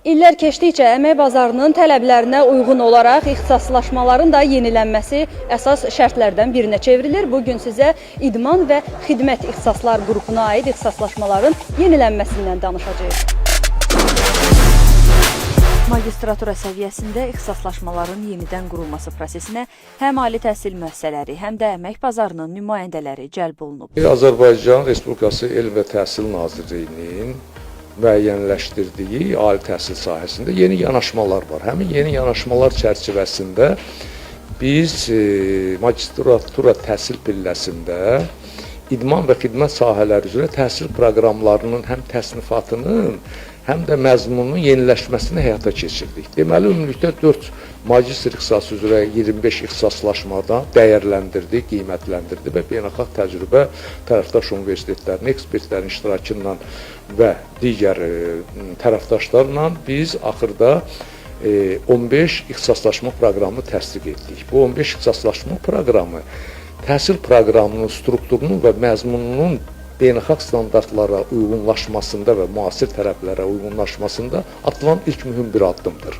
İllər keçdikcə əmək bazarının tələblərinə uyğun olaraq ixtisaslaşmaların da yenilənməsi əsas şərtlərdən birinə çevrilir. Bugün sizə idman və xidmət ixtisaslar qrupuna aid ixtisaslaşmaların yenilənməsindən danışacağıq. Magistratura səviyyəsində ixtisaslaşmaların yenidən qurulması prosesinə həm ali təhsil müəssisələri, həm də əmək bazarının nümayəndələri cəlb olunub. Azərbaycan Respublikası Elm və Təhsil Nazirliyinin müəyyənləşdirdiyi ali təhsil sahəsində yeni yanaşmalar var. Həmin yeni yanaşmalar çərçivəsində biz magistratura təhsil pilləsində idman və xidmət sahələri üzrə təhsil proqramlarının həm təsnifatının, həm də məzmununun yeniləşməsini həyata keçirdik. Deməli, ümumilikdə 4 magistr ixtisası üzrə 25 ixtisaslaşmadan dəyərləndirdik, qiymətləndirdik və beynəlxalq təcrübə tərəfdaş universitetlərin, ekspertlərin iştirakı ilə və digər tərəfdaşlarla biz axırda 15 ixtisaslaşma proqramını təsdiq etdik. Bu 15 ixtisaslaşma proqramı təhsil proqramının strukturunun və məzmununun beynəlxalq standartlara uyğunlaşmasında və müasir tələblərə uyğunlaşmasında atılan ilk mühüm bir addımdır.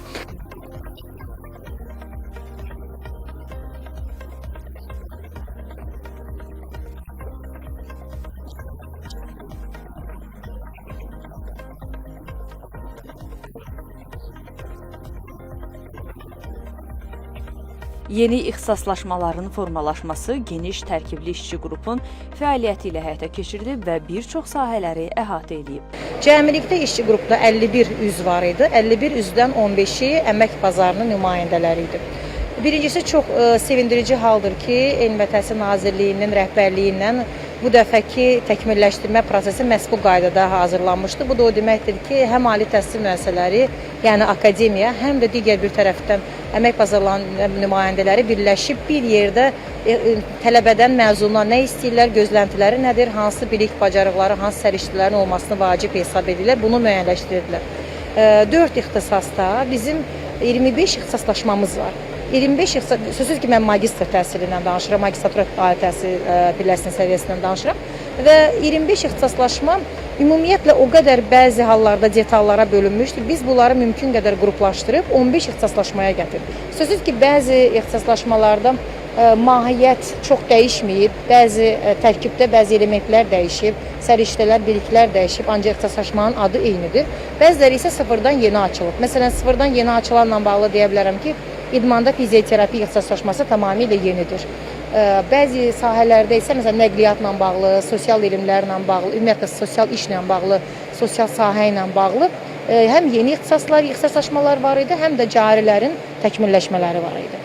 Yeni ixtisaslaşmaların formalaşması geniş tərkibli işçi qrupun fəaliyyəti ilə həyata keçirilib və bir çox sahələri əhatə edib. Cəmilikdə işçi qrupda 51 üzv var idi. 51 üzvdən 15-i əmək bazarının nümayəndələri idi. Birincisi çox sevindirici haldır ki, Elm və Təhsil Nazirliyinin rəhbərliyindən bu dəfəki təkmilləşdirmə prosesi məhz bu qaydada hazırlanmışdı. Bu da o deməkdir ki, həm ali təhsil müəssisələri, yəni akademiya, həm də digər bir tərəfdən əmək bazarlarının nümayəndələri birləşib bir yerdə tələbədən məzunlar nə istəyirlər, gözləntiləri nədir, hansı bilik, bacarıqları, hansı səriştələrin olmasını vacib hesab edirlər, bunu müəyyənləşdirdilər. 4 ixtisasda bizim 25 ixtisaslaşmamız var. 25 sözsüz ki, mən magistr təhsilindən danışıram, magistratura ali təhsil pilləsinin səviyyəsindən danışıram və 25 ixtisaslaşma ümumiyyətlə o qədər bəzi hallarda detallara bölünmüşdür. Biz bunları mümkün qədər qruplaşdırıb 15 ixtisaslaşmaya gətirdik. Sözsüz ki, bəzi ixtisaslaşmalarda mahiyyət çox dəyişməyib, bəzi tərkibdə bəzi elementlər dəyişib, səriştələr, biliklər dəyişib, ancaq ixtisaslaşmanın adı eynidir. Bəziləri isə sıfırdan yeni açılıb. Məsələn, sıfırdan yeni açılanla bağlı deyə bilərəm ki, idmanda fizioterapiya ixtisaslaşması tamamilə yenidir. Bəzi sahələrdə isə məsələn nəqliyyatla bağlı, sosial elmlərlə bağlı, ümumiyyətlə sosial işlə bağlı, sosial sahə ilə bağlı həm yeni ixtisaslaşmalar var idi, həm də carilərin təkmilləşmələri var idi.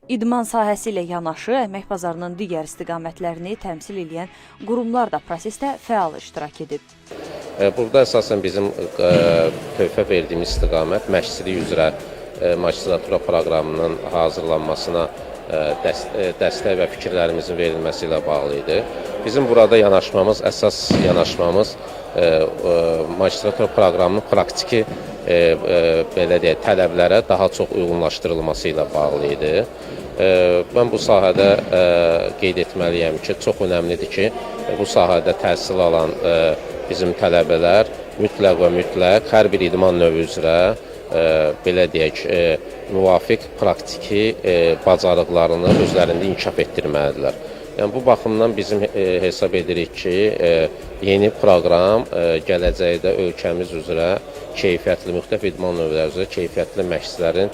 İdman sahəsi ilə yanaşı əmək bazarının digər istiqamətlərini təmsil edən qurumlar da prosesdə fəal iştirak edib. Burada əsasən bizim töhfə verdiyimiz istiqamət məşqçilik üzrə magistratura proqramının hazırlanmasına dəstək və fikirlərimizin verilməsi ilə bağlı idi. Bizim burada yanaşmamız, əsas yanaşmamız magistratura proqramının praktiki belə deyək, tələblərə daha çox uyğunlaşdırılması ilə bağlı idi. Mən bu sahədə qeyd etməliyəm ki, çox önəmlidir ki, bu sahədə təhsil alan bizim tələbələr mütləq və mütləq hər bir idman növü üzrə belə deyək, müvafiq praktiki bacarıqlarını özlərində inkişaf etdirməlidirlər. Yəni, bu baxımdan bizim hesab edirik ki, yeni proqram gələcəkdə ölkəmiz üzrə keyfiyyətli, müxtəlif idman növləri üzrə keyfiyyətli məşqçilərin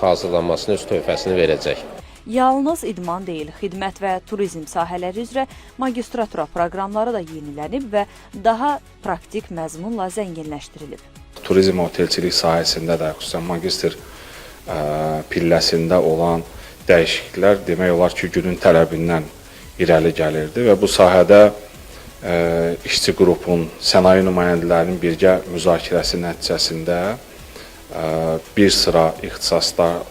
hazırlanmasına öz töhfəsini verəcək. Yalnız idman deyil, xidmət və turizm sahələri üzrə magistratura proqramları da yenilənib və daha praktik məzmunla zənginləşdirilib. Turizm otelçilik sahəsində də xüsusən magistr pilləsində olan dəyişikliklər demək olar ki, günün tələbindən irəli gəlirdi və bu sahədə işçi qrupun, sənaye nümayəndələrinin birgə müzakirəsi nəticəsində bir sıra ixtisaslar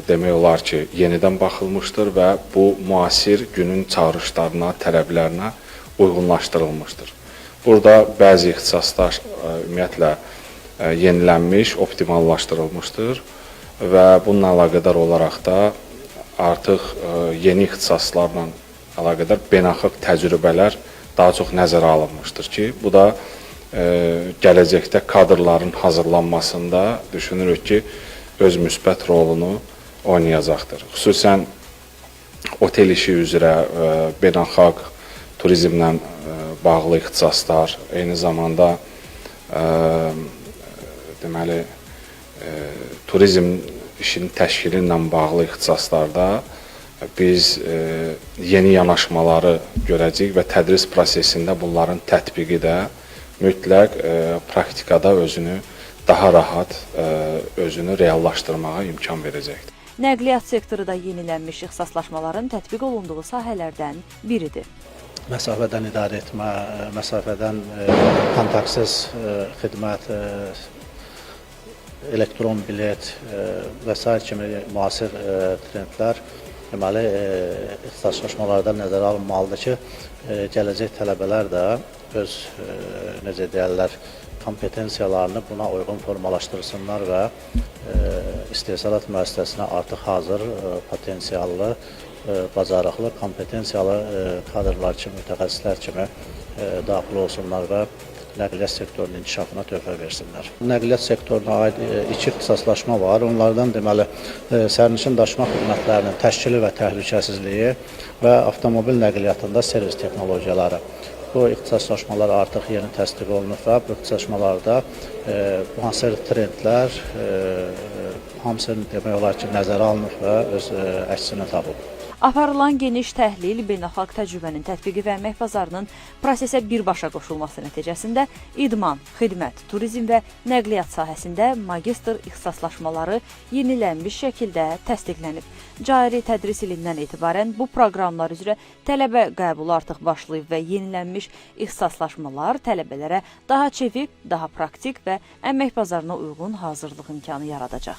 demək olar ki, yenidən baxılmışdır və bu müasir günün çağırışlarına, tələblərinə uyğunlaşdırılmışdır. Burada bəzi ixtisaslar ümumiyyətlə yenilənmiş, optimallaşdırılmışdır və bununla əlaqədar olaraq da artıq yeni ixtisaslarla əlaqədar beynəlxalq təcrübələr daha çox nəzərə alınmışdır ki, bu da gələcəkdə kadrların hazırlanmasında düşünürük ki, öz müsbət rolunu oynayacaqdır. Xüsusən otel işi üzrə beynəlxalq turizmlə bağlı ixtisaslar, eyni zamanda deməli turizm işinin təşkili ilə bağlı ixtisaslarda biz yeni yanaşmaları görəcəyik və tədris prosesində bunların tətbiqi də mütləq praktikada özünü daha rahat özünü reallaşdırmağa imkan verəcəkdir. Nəqliyyat sektoru da yenilənmiş ixtisaslaşmaların tətbiq olunduğu sahələrdən biridir. Məsafədən idarə etmə, məsafədən kontaktsız xidmət, elektron bilet və s. kimi müasir trendlər deməli ixtisaslaşmalarda nəzərə alınmalıdır ki, gələcək tələbələr də öz necə deyirlər, kompetensiyalarını buna uyğun formalaşdırsınlar və istehsalat müəssisəsinə artıq hazır, potensiallı, bacarıqlı, kompetensiyalı kadrlar kimi, mütəxəssislər kimi daxil olsunlar və nəqliyyat sektorunun inkişafına töhfə versinlər. Nəqliyyat sektoruna aid 2 ixtisaslaşma var. Onlardan deməli sərnişin daşıma xidmətlərinin təşkili və təhlükəsizliyi və avtomobil nəqliyyatında servis texnologiyaları. Bu ixtisaslaşmalar artıq yeni təsdiq olunub və bu ixtisaslaşmalarda müasir trendlər hamısını demək olar ki, nəzərə alınıb və öz əksini tapıb. Aparılan geniş təhlil, beynəlxalq təcrübənin tətbiqi və əmək bazarının prosesə birbaşa qoşulması nəticəsində idman, xidmət, turizm və nəqliyyat sahəsində magistr ixtisaslaşmaları yenilənmiş şəkildə təsdiqlənib. Cari tədris ilindən etibarən bu proqramlar üzrə tələbə qəbulu artıq başlayıb və yenilənmiş ixtisaslaşmalar tələbələrə daha çevik, daha praktik və əmək bazarına uyğun hazırlıq imkanı yaradacaq.